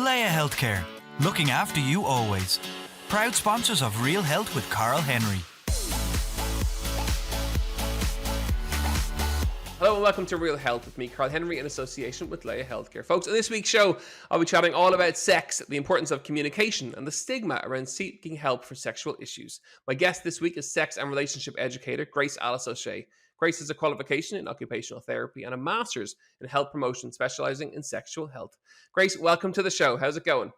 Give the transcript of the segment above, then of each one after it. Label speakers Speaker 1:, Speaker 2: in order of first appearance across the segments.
Speaker 1: Leia Healthcare, looking after you always. Proud sponsors of Real Health with Carl Henry.
Speaker 2: Hello and welcome to Real Health with me, Carl Henry, in association with Leia Healthcare. Folks, in this week's show, I'll be chatting all about sex, the importance of communication, and the stigma around seeking help for sexual issues. My guest this week is sex and relationship educator Grace Alice O'Shea. Grace has a qualification in occupational therapy and a master's in health promotion, specialising in sexual health. Grace, welcome to the show. How's it going?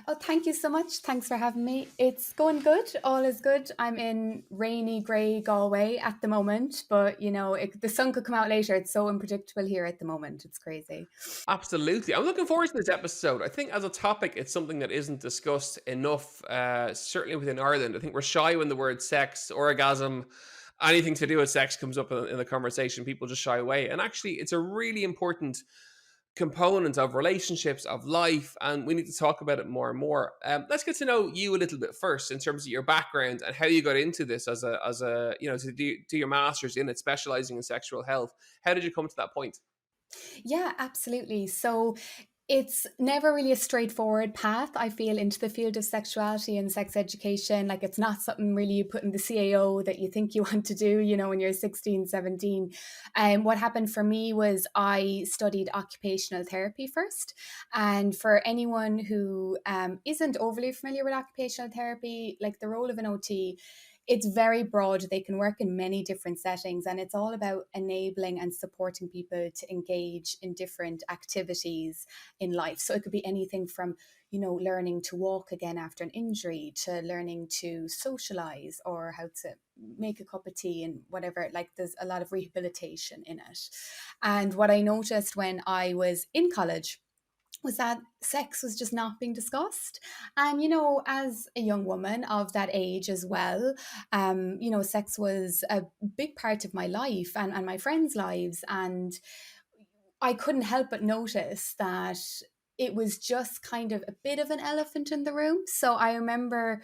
Speaker 3: Oh, thank you so much. Thanks for having me. It's going good. All is good. I'm in rainy, grey Galway at the moment, but you know, the sun could come out later. It's so unpredictable here at the moment. It's crazy.
Speaker 2: Absolutely. I'm looking forward to this episode. I think as a topic, it's something that isn't discussed enough, certainly within Ireland. I think we're shy when the word sex, orgasm, anything to do with sex comes up in the conversation. People just shy away. And actually, it's a really important component of relationships, of life, and we need to talk about it more and more. Let's get to know you a little bit first in terms of your background and how you got into this as a to do your master's in it, specializing in sexual health. How did you come to that point?
Speaker 3: Yeah, absolutely. So it's never really a straightforward path, I feel, into the field of sexuality and sex education. Like, it's not something really you put in the CAO that you think you want to do, you know, when you're 16, 17. What happened for me was I studied occupational therapy first. And for anyone who isn't overly familiar with occupational therapy, like the role of an OT, it's very broad. They can work in many different settings, and it's all about enabling and supporting people to engage in different activities in life. So it could be anything from, you know, learning to walk again after an injury, to learning to socialize or how to make a cup of tea and whatever. Like, there's a lot of rehabilitation in it. And what I noticed when I was in college was that sex was just not being discussed. And, you know, as a young woman of that age as well, you know, sex was a big part of my life and my friends' lives. And I couldn't help but notice that it was just kind of a bit of an elephant in the room. So I remember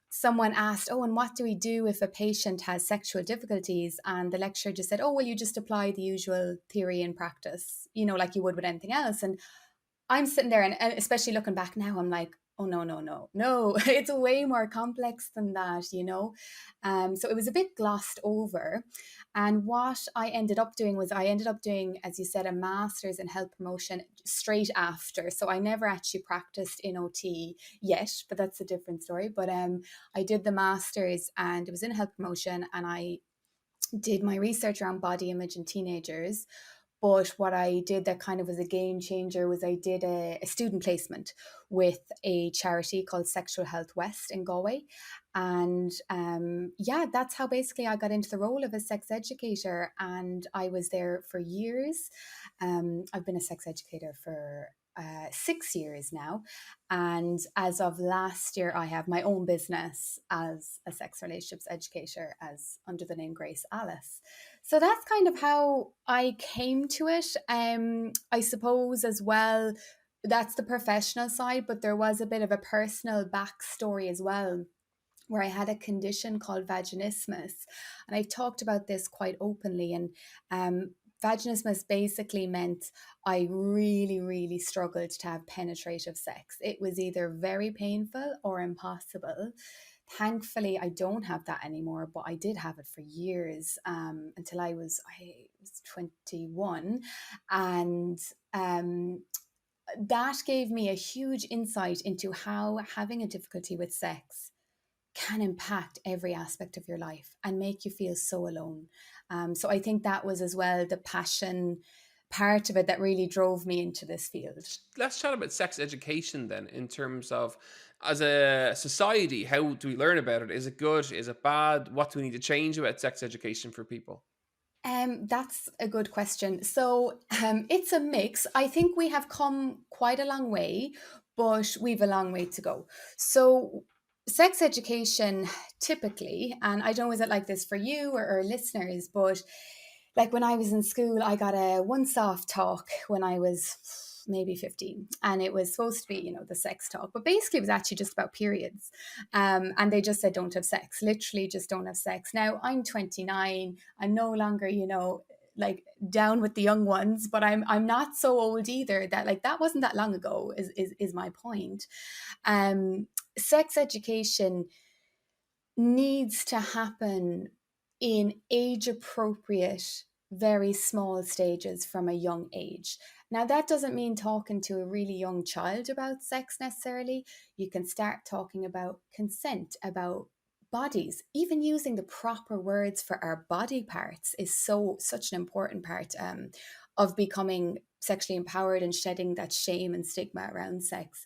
Speaker 3: someone asked, oh, and what do we do if a patient has sexual difficulties? And the lecturer just said, oh, well, you just apply the usual theory and practice, you know, like you would with anything else. And I'm sitting there, and especially looking back now, I'm like, oh, no, it's way more complex than that, you know? So it was a bit glossed over. And what I ended up doing, as you said, a master's in health promotion straight after. So I never actually practiced in OT yet, but that's a different story. But I did the master's, and it was in health promotion, and I did my research around body image in teenagers. But what I did that kind of was a game changer was I did a student placement with a charity called Sexual Health West in Galway. And yeah, that's how basically I got into the role of a sex educator. And I was there for years. I've been a sex educator for 6 years now. And as of last year, I have my own business as a sex relationships educator, as under the name Grace Alice. So that's kind of how I came to it. I suppose as well, that's the professional side, but there was a bit of a personal backstory as well, where I had a condition called vaginismus. And I've talked about this quite openly. And vaginismus basically meant I really, really struggled to have penetrative sex. It was either very painful or impossible. Thankfully, I don't have that anymore, but I did have it for years, until I was 21. And that gave me a huge insight into how having a difficulty with sex can impact every aspect of your life and make you feel so alone. So I think that was as well the passion part of it that really drove me into this field.
Speaker 2: Let's chat about sex education then, in terms of, as a society, how do we learn about it? Is it good? Is it bad? What do we need to change about sex education for people?
Speaker 3: That's a good question. So it's a mix. I think we have come quite a long way, but we've a long way to go. So sex education typically, and I don't know, is it like this for you or listeners, but like when I was in school, I got a once-off talk when I was maybe 15, and it was supposed to be, you know, the sex talk, but basically it was actually just about periods. And they just said, don't have sex, literally just don't have sex. Now I'm 29. I'm no longer, you know, like down with the young ones, but I'm not so old either that like that wasn't that long ago is my point. Sex education needs to happen in age appropriate, very small stages from a young age. Now, that doesn't mean talking to a really young child about sex necessarily. You can start talking about consent, about bodies, even using the proper words for our body parts is such an important part of becoming sexually empowered and shedding that shame and stigma around sex.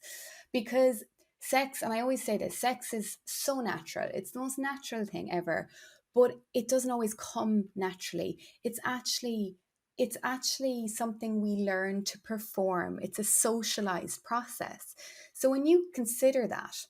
Speaker 3: Because sex, and I always say this, sex is so natural. It's the most natural thing ever, but it doesn't always come naturally. It's actually something we learn to perform. It's a socialized process. So when you consider that,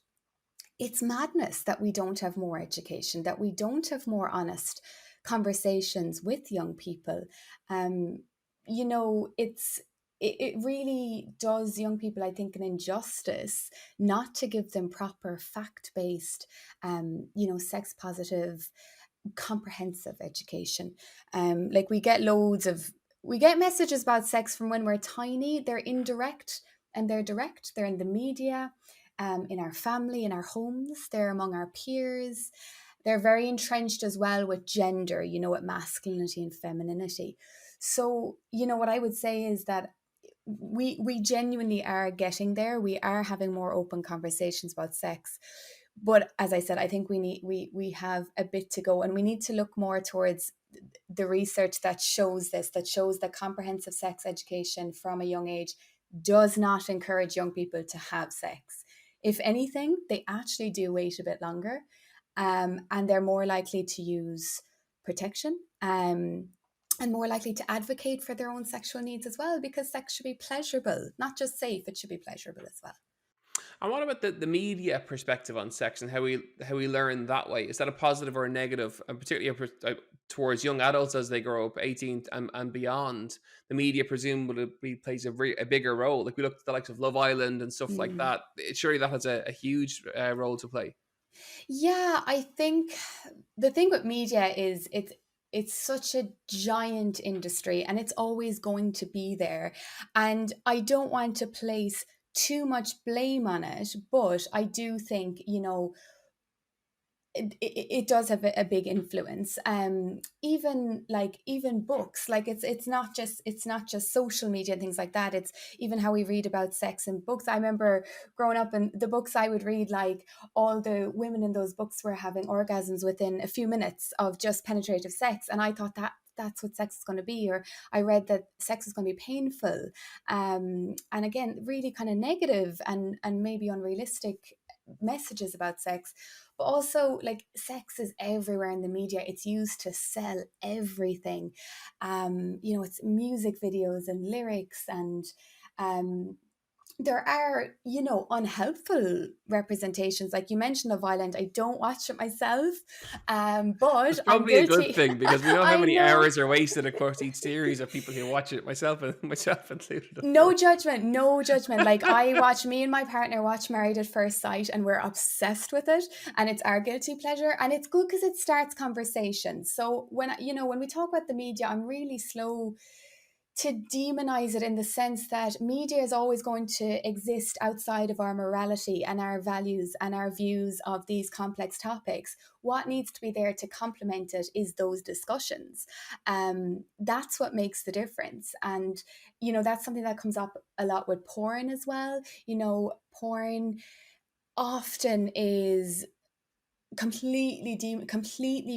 Speaker 3: it's madness that we don't have more education, that we don't have more honest conversations with young people. You know, it really does young people, I think, an injustice not to give them proper fact-based, you know, sex positive, comprehensive education. Like we get messages about sex from when we're tiny. They're indirect and they're direct. They're in the media, in our family, in our homes. They're among our peers. They're very entrenched as well with gender, you know, with masculinity and femininity. So, you know, what I would say is that we genuinely are getting there. We are having more open conversations about sex. But as I said, I think we have a bit to go, and we need to look more towards the research that shows this, that shows that comprehensive sex education from a young age does not encourage young people to have sex. If anything, they actually do wait a bit longer, and they're more likely to use protection, and more likely to advocate for their own sexual needs as well, because sex should be pleasurable, not just safe, it should be pleasurable as well.
Speaker 2: And what about the media perspective on sex and how we learn that way? Is that a positive or a negative? And particularly towards young adults as they grow up, 18 and beyond, the media presumably plays a bigger role. Like we look at the likes of Love Island and stuff like
Speaker 3: Mm.
Speaker 2: that. Surely that has a huge role to play.
Speaker 3: Yeah, I think the thing with media is it's such a giant industry and it's always going to be there. And I don't want to place too much blame on it, but I do think, you know, it does have a big influence. Even like even books, like it's not just social media and things like that. It's even how we read about sex in books. I remember growing up and the books I would read, like all the women in those books were having orgasms within a few minutes of just penetrative sex, and I thought that that's what sex is going to be. Or I read that sex is going to be painful, and again really kind of negative and maybe unrealistic messages about sex. But also, like, sex is everywhere in the media. It's used to sell everything. You know, it's music videos and lyrics, and um there are, you know, unhelpful representations. Like you mentioned, of Island. I don't watch it myself, but
Speaker 2: It's
Speaker 3: I'm
Speaker 2: probably a good
Speaker 3: guilty.
Speaker 2: thing because we know how
Speaker 3: I
Speaker 2: many
Speaker 3: know.
Speaker 2: hours are wasted across each series of people who watch it, myself included, of
Speaker 3: No
Speaker 2: course.
Speaker 3: judgment, no judgment. Like me and my partner watch Married at First Sight and we're obsessed with it, and it's our guilty pleasure, and it's good because it starts conversations. So you know, when we talk about the media, I'm really slow to demonize it in the sense that media is always going to exist outside of our morality and our values and our views of these complex topics. What needs to be there to complement it is those discussions. That's what makes the difference. And, you know, that's something that comes up a lot with porn as well. You know, porn often is completely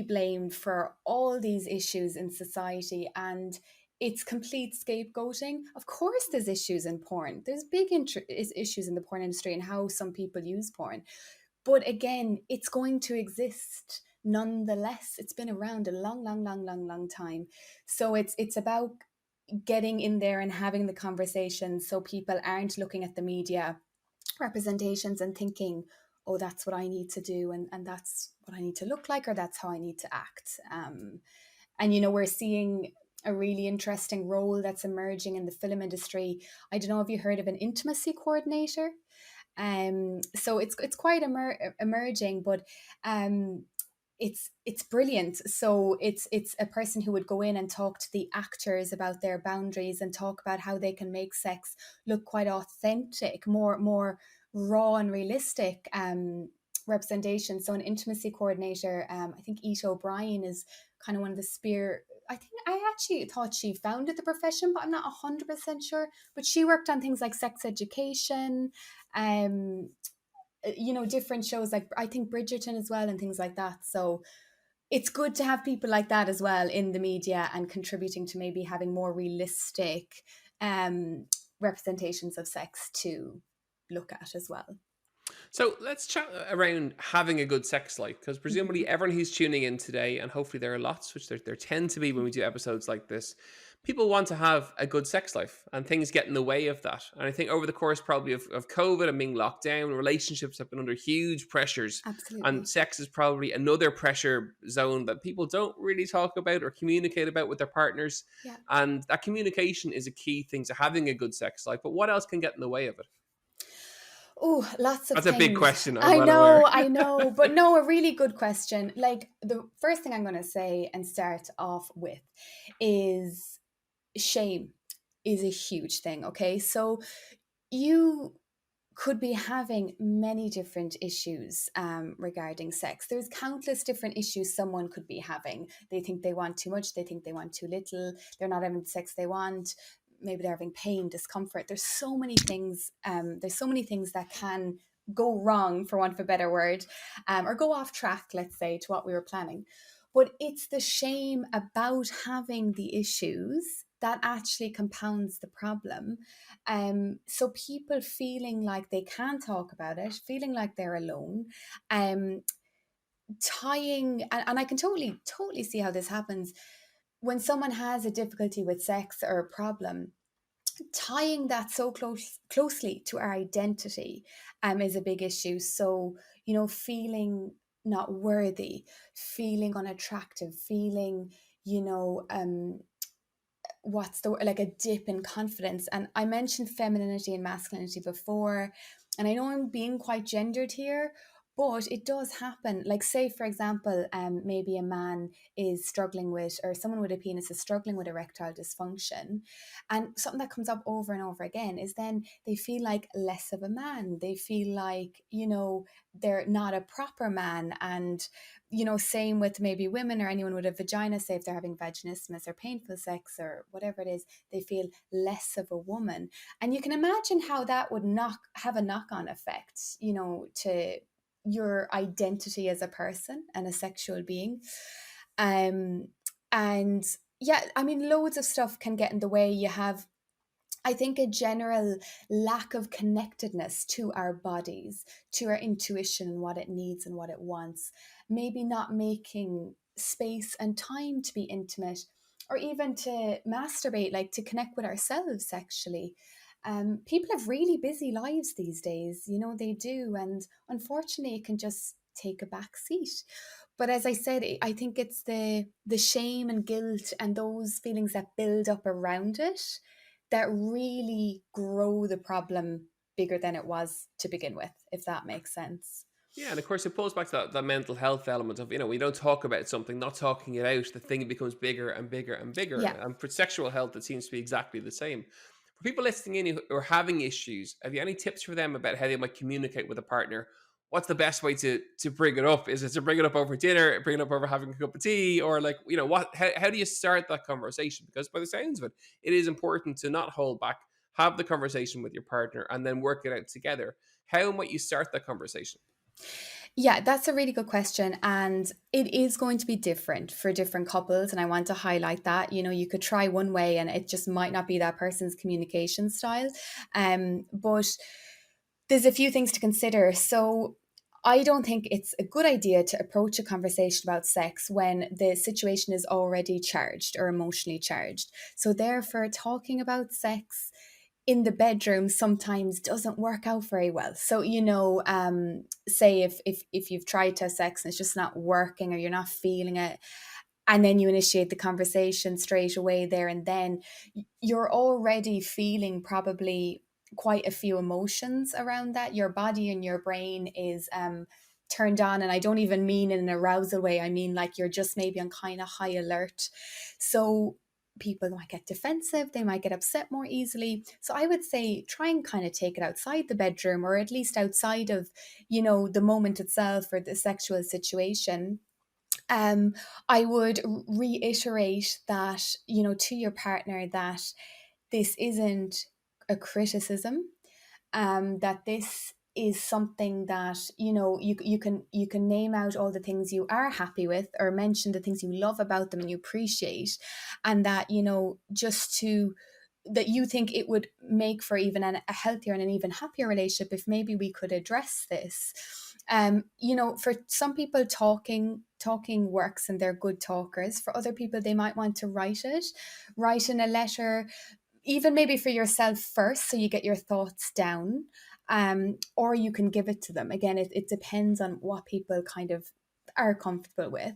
Speaker 3: blamed for all these issues in society, and it's complete scapegoating. Of course there's issues in porn, there's big issues in the porn industry and how some people use porn, but again, it's going to exist nonetheless. It's been around a long time. So it's about getting in there and having the conversation so people aren't looking at the media representations and thinking, oh, that's what I need to do, and that's what I need to look like, or that's how I need to act. And, you know, we're seeing a really interesting role that's emerging in the film industry. I don't know if you heard of an intimacy coordinator. So it's quite emerging, but it's brilliant. So it's a person who would go in and talk to the actors about their boundaries and talk about how they can make sex look quite authentic, more raw and realistic representation. So an intimacy coordinator, I think Ita O'Brien is kind of one of the spear. I think I actually thought she founded the profession, but I'm not 100% sure. But she worked on things like sex education, um, different shows like I think Bridgerton as well and things like that. So it's good to have people like that as well in the media and contributing to maybe having more realistic representations of sex to look at as well.
Speaker 2: So let's chat around having a good sex life, because presumably
Speaker 3: Mhm.
Speaker 2: everyone who's tuning in today, and hopefully there are lots, which there tend to be when we do episodes like this, people want to have a good sex life and things get in the way of that. And I think over the course probably of COVID and being locked down, relationships have been under huge pressures. And
Speaker 3: Absolutely.
Speaker 2: sex is probably another pressure zone that people don't really talk about or communicate about with their partners.
Speaker 3: Yeah.
Speaker 2: And that communication is a key thing to having a good sex life. But what else can get in the way of it?
Speaker 3: Oh, lots of
Speaker 2: That's a big
Speaker 3: things.
Speaker 2: question, I'm well aware.
Speaker 3: I know, but no, a really good question. Like the first thing I'm going to say and start off with is shame is a huge thing. Okay. So you could be having many different issues regarding sex. There's countless different issues someone could be having. They think they want too much, they think they want too little, they're not having the sex they want, maybe they're having pain, discomfort. There's so many things. There's so many things that can go wrong, for want of a better word, or go off track, let's say, to what we were planning. But it's the shame about having the issues that actually compounds the problem. So people feeling like they can't talk about it, feeling like they're alone, um, and I can totally see how this happens when someone has a difficulty with sex or a problem. Tying that so closely to our identity is a big issue. So, feeling not worthy, feeling unattractive, feeling, you know, what's the like a dip in confidence. And I mentioned femininity and masculinity before, and I know I'm being quite gendered here, but it does happen. Like, say for example, maybe a man is struggling with, or someone with a penis is struggling with erectile dysfunction, and something that comes up over and over again is then they feel like less of a man, they feel like, they're not a proper man. And same with maybe women or anyone with a vagina. Say if they're having vaginismus or painful sex or whatever it is, they feel less of a woman. And you can imagine how that would have a knock-on effect, to your identity as a person and a sexual being. Um, and yeah, I mean, loads of stuff can get in the way. You have, I think, a general lack of connectedness to our bodies, to our intuition and what it needs and what it wants. Maybe not making space and time to be intimate or even to masturbate, like to connect with ourselves sexually. People have really busy lives these days, they do. And unfortunately, it can just take a back seat. But as I said, I think it's the shame and guilt and those feelings that build up around it that really grow the problem bigger than it was to begin with, if that makes sense.
Speaker 2: Yeah, and of course, it pulls back to that mental health element of, we don't talk about something, not talking it out, the thing becomes bigger and bigger and bigger.
Speaker 3: Yeah.
Speaker 2: And for sexual health, it seems to be exactly the same. For people listening in who are having issues, have you any tips for them about how they might communicate with a partner? What's the best way to bring it up? Is it to bring it up over dinner, bring it up over having a cup of tea, or like, how do you start that conversation? Because by the sounds of it, it is important to not hold back, have the conversation with your partner, and then work it out together. How might you start that conversation?
Speaker 3: Yeah, that's a really good question. And it is going to be different for different couples. And I want to highlight that. You could try one way and it just might not be that person's communication style. But there's a few things to consider. So I don't think it's a good idea to approach a conversation about sex when the situation is already charged or emotionally charged. So therefore, talking about sex in the bedroom sometimes doesn't work out very well. So, say if you've tried to have sex and it's just not working or you're not feeling it, and then you initiate the conversation straight away there and then, you're already feeling probably quite a few emotions around that. Your body and your brain is turned on, and I don't even mean in an arousal way. I mean like you're just maybe on kind of high alert. So people might get defensive, they might get upset more easily. So I would say try and kind of take it outside the bedroom, or at least outside of, the moment itself or the sexual situation. um, I would reiterate that, to your partner, that this isn't a criticism, that this is something that, you can name out all the things you are happy with, or mention the things you love about them and you appreciate, and that, just to that you think it would make for even a healthier and an even happier relationship if maybe we could address this. For some people, talking works and they're good talkers. For other people, they might want to write in a letter, even maybe for yourself first, so you get your thoughts down. Or you can give it to them. Again, it depends on what people kind of are comfortable with.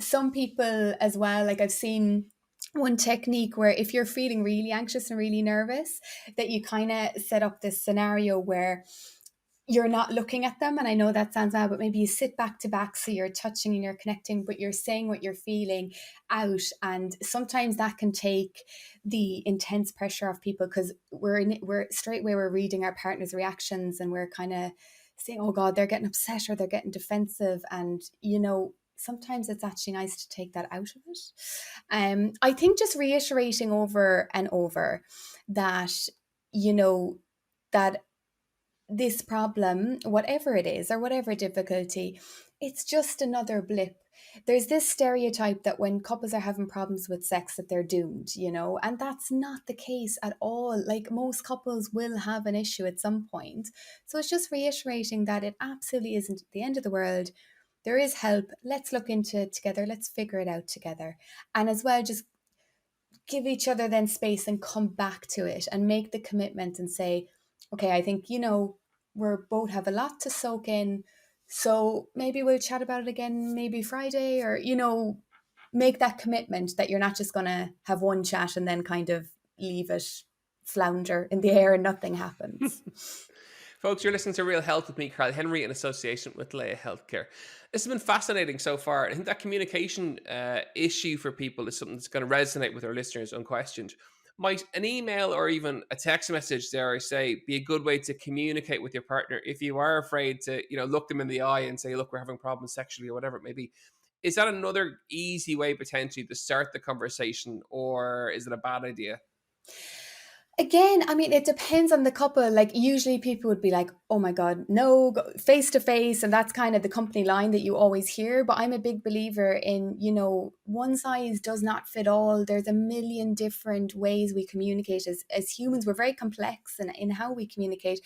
Speaker 3: Some people as well, like I've seen one technique where if you're feeling really anxious and really nervous, that you kind of set up this scenario where you're not looking at them. And I know that sounds bad, but maybe you sit back to back, so you're touching and you're connecting, but you're saying what you're feeling out. And sometimes that can take the intense pressure off people, because we're straight away, we're reading our partner's reactions, and we're kind of saying, oh God, they're getting upset or they're getting defensive. And, sometimes it's actually nice to take that out of it. I think just reiterating over and over that, that this problem, whatever it is, or whatever difficulty, it's just another blip. There's this stereotype that when couples are having problems with sex, that they're doomed, and that's not the case at all. Like, most couples will have an issue at some point. So it's just reiterating that it absolutely isn't the end of the world. There is help. Let's look into it together. Let's figure it out together. And as well, just give each other then space and come back to it and make the commitment and say, okay, I think, we're both have a lot to soak in. So maybe we'll chat about it again, maybe Friday, or, make that commitment that you're not just going to have one chat and then kind of leave it flounder in the air and nothing happens.
Speaker 2: Folks, you're listening to Real Health with me, Carl Henry, in association with Leia Healthcare. This has been fascinating so far. I think that communication issue for people is something that's going to resonate with our listeners, unquestioned. Might an email or even a text message, dare I say, be a good way to communicate with your partner if you are afraid to, look them in the eye and say, look, we're having problems sexually or whatever it may be? Is that another easy way potentially to start the conversation, or is it a bad idea?
Speaker 3: Again, I mean, it depends on the couple. Like, usually people would be like, oh my God, no, face to face. And that's kind of the company line that you always hear. But I'm a big believer in, one size does not fit all. There's a million different ways we communicate. As humans, we're very complex in how we communicate.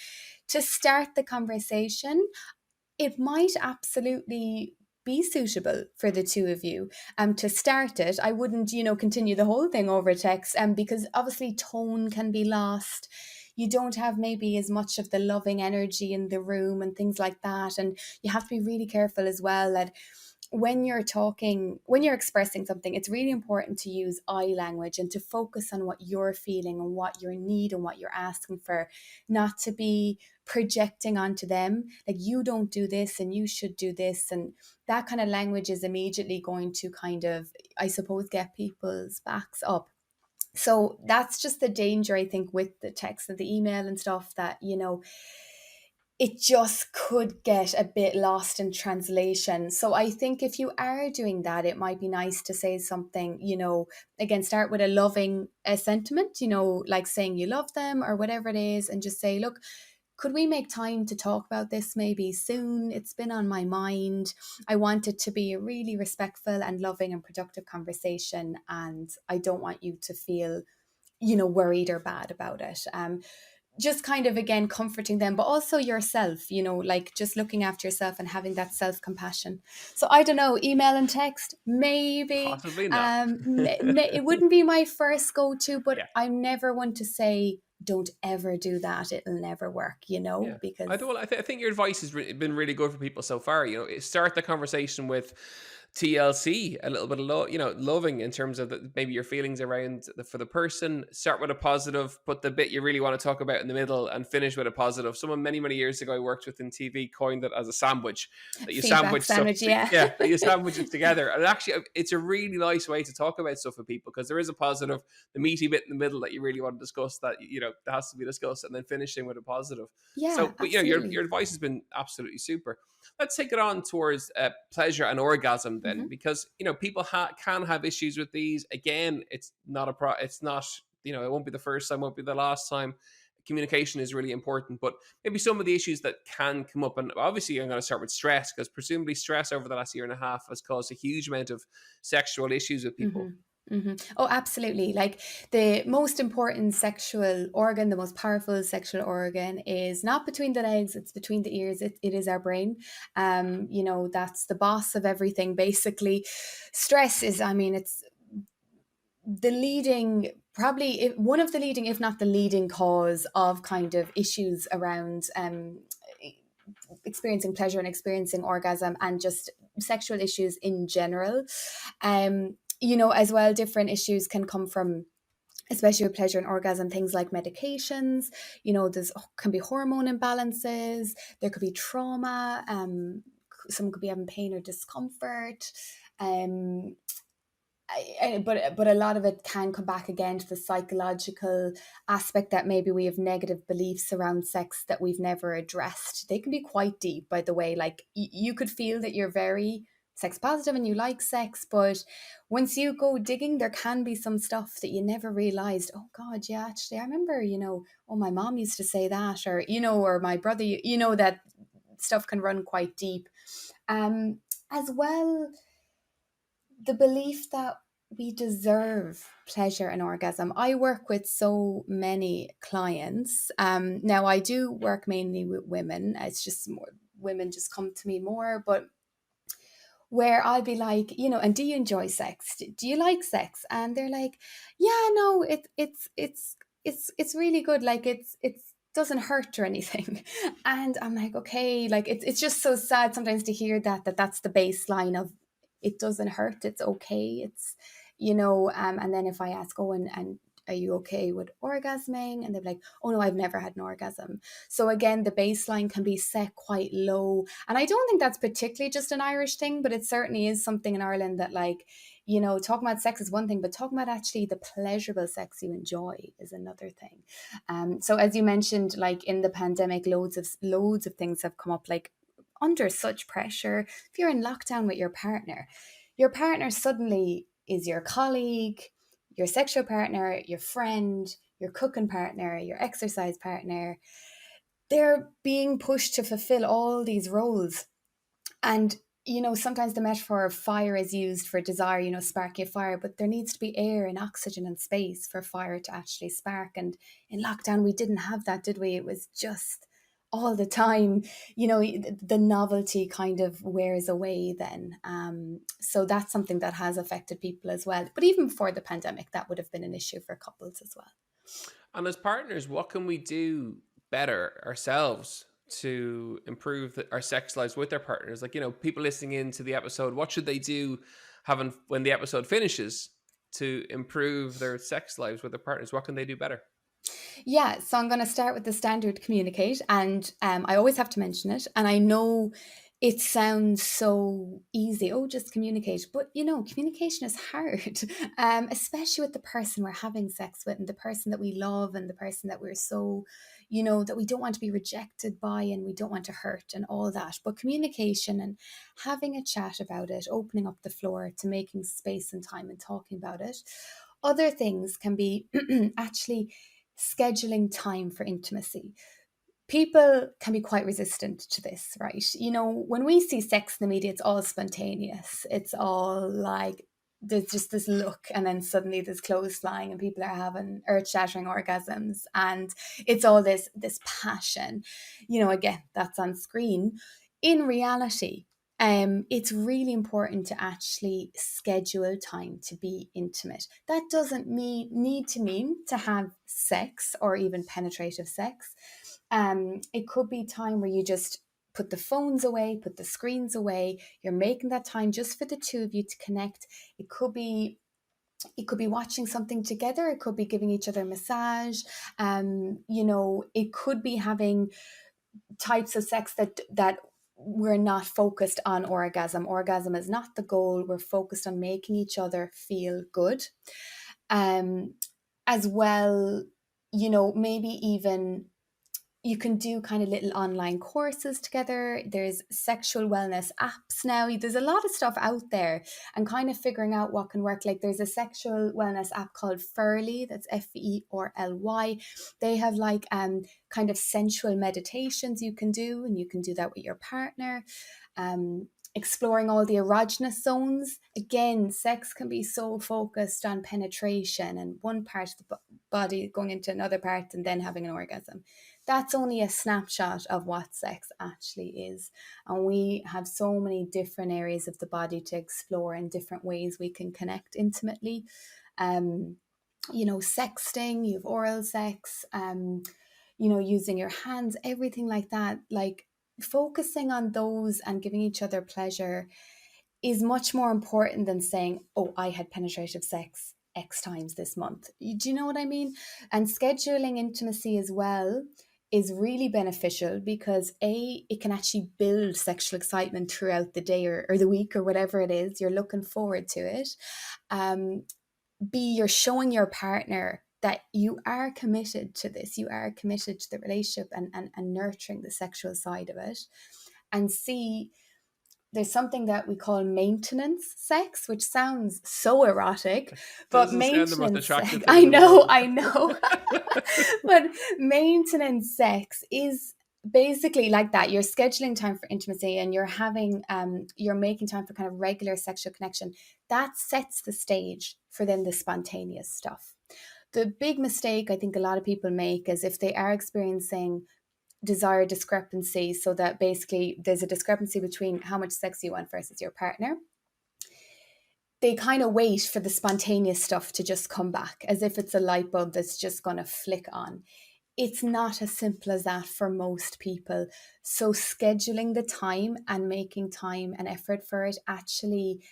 Speaker 3: To start the conversation, it might absolutely be suitable for the two of you to start it. I wouldn't, continue the whole thing over text, because obviously tone can be lost. You don't have maybe as much of the loving energy in the room and things like that. And you have to be really careful as well that when you're talking, when you're expressing something, it's really important to use eye language and to focus on what you're feeling and what your need and what you're asking for, not to be projecting onto them like you don't do this and you should do this. And that kind of language is immediately going to kind of, I suppose, get people's backs up. So that's just the danger, I think, with the text and the email and stuff, that, it just could get a bit lost in translation. So I think if you are doing that, it might be nice to say something, again, start with a loving sentiment, like saying you love them or whatever it is, and just say, look, could we make time to talk about this maybe soon? It's been on my mind. I want it to be a really respectful and loving and productive conversation, and I don't want you to feel, worried or bad about it. Just kind of, again, comforting them, but also yourself, like just looking after yourself and having that self-compassion. So I don't know, email and text, maybe.
Speaker 2: Possibly not.
Speaker 3: It wouldn't be my first go-to, but
Speaker 2: Yeah.
Speaker 3: I'm never one to say, don't ever do that. It'll never work,
Speaker 2: Yeah.
Speaker 3: because...
Speaker 2: I think your advice has been really good for people so far. Start the conversation with, TLC, a little bit of loving in terms of maybe your feelings around for the person. Start with a positive, put the bit you really want to talk about in the middle, and finish with a positive. Someone many years ago I worked with in TV coined it as a sandwich, that you
Speaker 3: Feedback
Speaker 2: sandwich stuff.
Speaker 3: sandwich, yeah.
Speaker 2: Yeah, that you sandwich it together, and actually, it's a really nice way to talk about stuff with people because there is a positive, the meaty bit in the middle that you really want to discuss that that has to be discussed, and then finishing with a positive.
Speaker 3: Yeah,
Speaker 2: So, but your
Speaker 3: absolutely.
Speaker 2: advice has been absolutely super. Let's take it on towards pleasure and orgasm then,
Speaker 3: Hmm.
Speaker 2: because people can have issues with these. Again, it's not it's not, it won't be the first time, won't be the last time. Communication is really important, but maybe some of the issues that can come up, and obviously I'm going to start with stress, because presumably stress over the last year and a half has caused a huge amount of sexual issues with people.
Speaker 3: Hmm. Hmm. Oh, absolutely. Like the most important sexual organ, the most powerful sexual organ is not between the legs, it's between the ears. It is our brain. That's the boss of everything, basically. Stress is, I mean, it's the leading, probably one of the leading, if not the leading cause of kind of issues around experiencing pleasure and experiencing orgasm and just sexual issues in general. As well, different issues can come from, especially with pleasure and orgasm, things like medications. There's can be hormone imbalances, there could be trauma, someone could be having pain or discomfort. um but a lot of it can come back again to the psychological aspect, that maybe we have negative beliefs around sex that we've never addressed. They can be quite deep, by the way. Like you could feel that you're very sex positive and you like sex, but once you go digging, there can be some stuff that you never realized. Oh God, yeah, actually I remember, oh, my mom used to say that, or or my brother, that stuff can run quite deep. As well, the belief that we deserve pleasure and orgasm. I work with so many clients. Now, I do work mainly with women. It's just more women just come to me more, but where I'll be like, and do you enjoy sex? Do you like sex? And they're like, yeah, no, it's really good. Like it's doesn't hurt or anything. And I'm like, okay, like it's just so sad sometimes to hear that's the baseline of, it doesn't hurt, it's okay, and then if I ask, oh, and are you okay with orgasming? And they're like, oh no, I've never had an orgasm. So again, the baseline can be set quite low. And I don't think that's particularly just an Irish thing, but it certainly is something in Ireland that, like, talking about sex is one thing, but talking about actually the pleasurable sex you enjoy is another thing. So as you mentioned, like in the pandemic, loads of things have come up, like under such pressure. If you're in lockdown with your partner suddenly is your colleague, your sexual partner, your friend, your cooking partner, your exercise partner. They're being pushed to fulfill all these roles. And sometimes the metaphor of fire is used for desire, sparking a fire, but there needs to be air and oxygen and space for fire to actually spark. And in lockdown, we didn't have that, did we? It was just all the time. The novelty kind of wears away then. So that's something that has affected people as well. But even before the pandemic, that would have been an issue for couples as well.
Speaker 2: And as partners, what can we do better ourselves to improve our sex lives with our partners? Like, people listening into the episode, what should they do having when the episode finishes to improve their sex lives with their partners? What can they do better?
Speaker 3: Yeah, so I'm going to start with the standard communicate, and I always have to mention it. And I know it sounds so easy, oh, just communicate, but communication is hard, especially with the person we're having sex with, and the person that we love, and the person that we're so, that we don't want to be rejected by, and we don't want to hurt, and all that. But communication and having a chat about it, opening up the floor to making space and time and talking about it. Other things can be actually scheduling time for intimacy. People can be quite resistant to this, right? When we see sex in the media, it's all spontaneous. It's all like there's just this look, and then suddenly there's clothes flying, and people are having earth-shattering orgasms, and it's all this passion. Again, that's on screen. In reality, it's really important to actually schedule time to be intimate. That doesn't need to mean to have sex or even penetrative sex. It could be time where you just put the phones away, put the screens away. You're making that time just for the two of you to connect. It could be watching something together. It could be giving each other a massage. It could be having types of sex that we're not focused on orgasm. Orgasm is not the goal. We're focused on making each other feel good. As well, maybe even you can do kind of little online courses together. There's sexual wellness apps now. There's a lot of stuff out there, and kind of figuring out what can work. Like there's a sexual wellness app called Furly, that's Ferly. They have like kind of sensual meditations you can do, and you can do that with your partner. Exploring all the erogenous zones. Again, sex can be so focused on penetration and one part of the body going into another part and then having an orgasm. That's only a snapshot of what sex actually is. And we have so many different areas of the body to explore and different ways we can connect intimately. Sexting, you have oral sex, using your hands, everything like that. Like focusing on those and giving each other pleasure is much more important than saying, oh, I had penetrative sex X times this month. Do you know what I mean? And scheduling intimacy as well is really beneficial because it can actually build sexual excitement throughout the day or the week or whatever it is you're looking forward to it. You're showing your partner that you are committed to this, you are committed to the relationship and nurturing the sexual side of it. And C, there's something that we call maintenance sex, which sounds so erotic, but maintenance sex, I know. But maintenance sex is basically like that. You're scheduling time for intimacy and you're making time for kind of regular sexual connection. That sets the stage for then the spontaneous stuff. The big mistake I think a lot of people make is if they are experiencing desire discrepancy, so that basically there's a discrepancy between how much sex you want versus your partner, they kind of wait for the spontaneous stuff to just come back as if it's a light bulb that's just going to flick on. It's not as simple as that for most people. So scheduling the time and making time and effort for it actually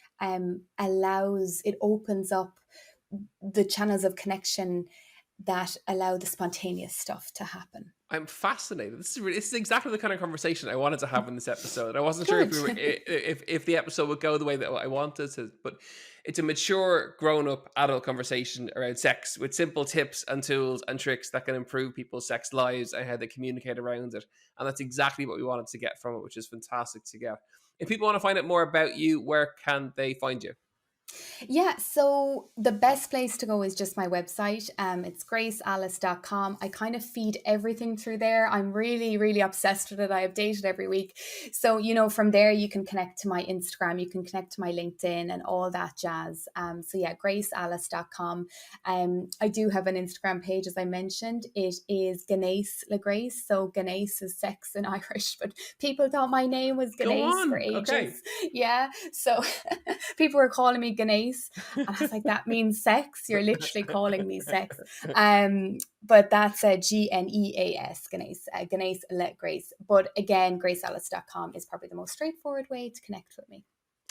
Speaker 3: opens up the channels of connection that allow the spontaneous stuff to happen.
Speaker 2: I'm fascinated. This is exactly the kind of conversation I wanted to have in this episode. I wasn't sure if the episode would go the way that I wanted to, but it's a mature, grown-up, adult conversation around sex with simple tips and tools and tricks that can improve people's sex lives and how they communicate around it. And that's exactly what we wanted to get from it, which is fantastic to get. If people want to find out more about you, where can they find you?
Speaker 3: Yeah, so the best place to go is just my website. It's gracealice.com. I kind of feed everything through there. I'm really, really obsessed with it. I update it every week. So, from there you can connect to my Instagram, you can connect to my LinkedIn and all that jazz. So yeah, gracealice.com. I do have an Instagram page, as I mentioned. It is Gnaise LaGrace. So Gnaise is sex in Irish, but people thought my name was Gnaise for ages. Okay. Yeah, so people were calling me Gnaise, and I was like, that means sex. You're literally calling me sex. But that's a Gneas, Gnaise LaGrace. But again, gracealice.com is probably the most straightforward way to connect with me.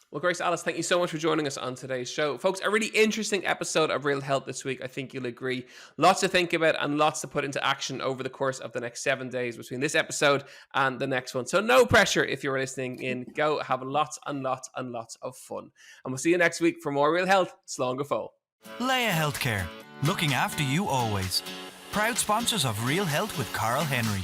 Speaker 2: Well, Grace Alice, thank you so much for joining us on today's show. Folks, a really interesting episode of Real Health this week. I think you'll agree. Lots to think about and lots to put into action over the course of the next 7 days between this episode and the next one. So no pressure if you're listening in. Go have lots and lots and lots of fun. And we'll see you next week for more Real Health. Slán go fóill.
Speaker 1: Leia Healthcare, looking after you always. Proud sponsors of Real Health with Carl Henry.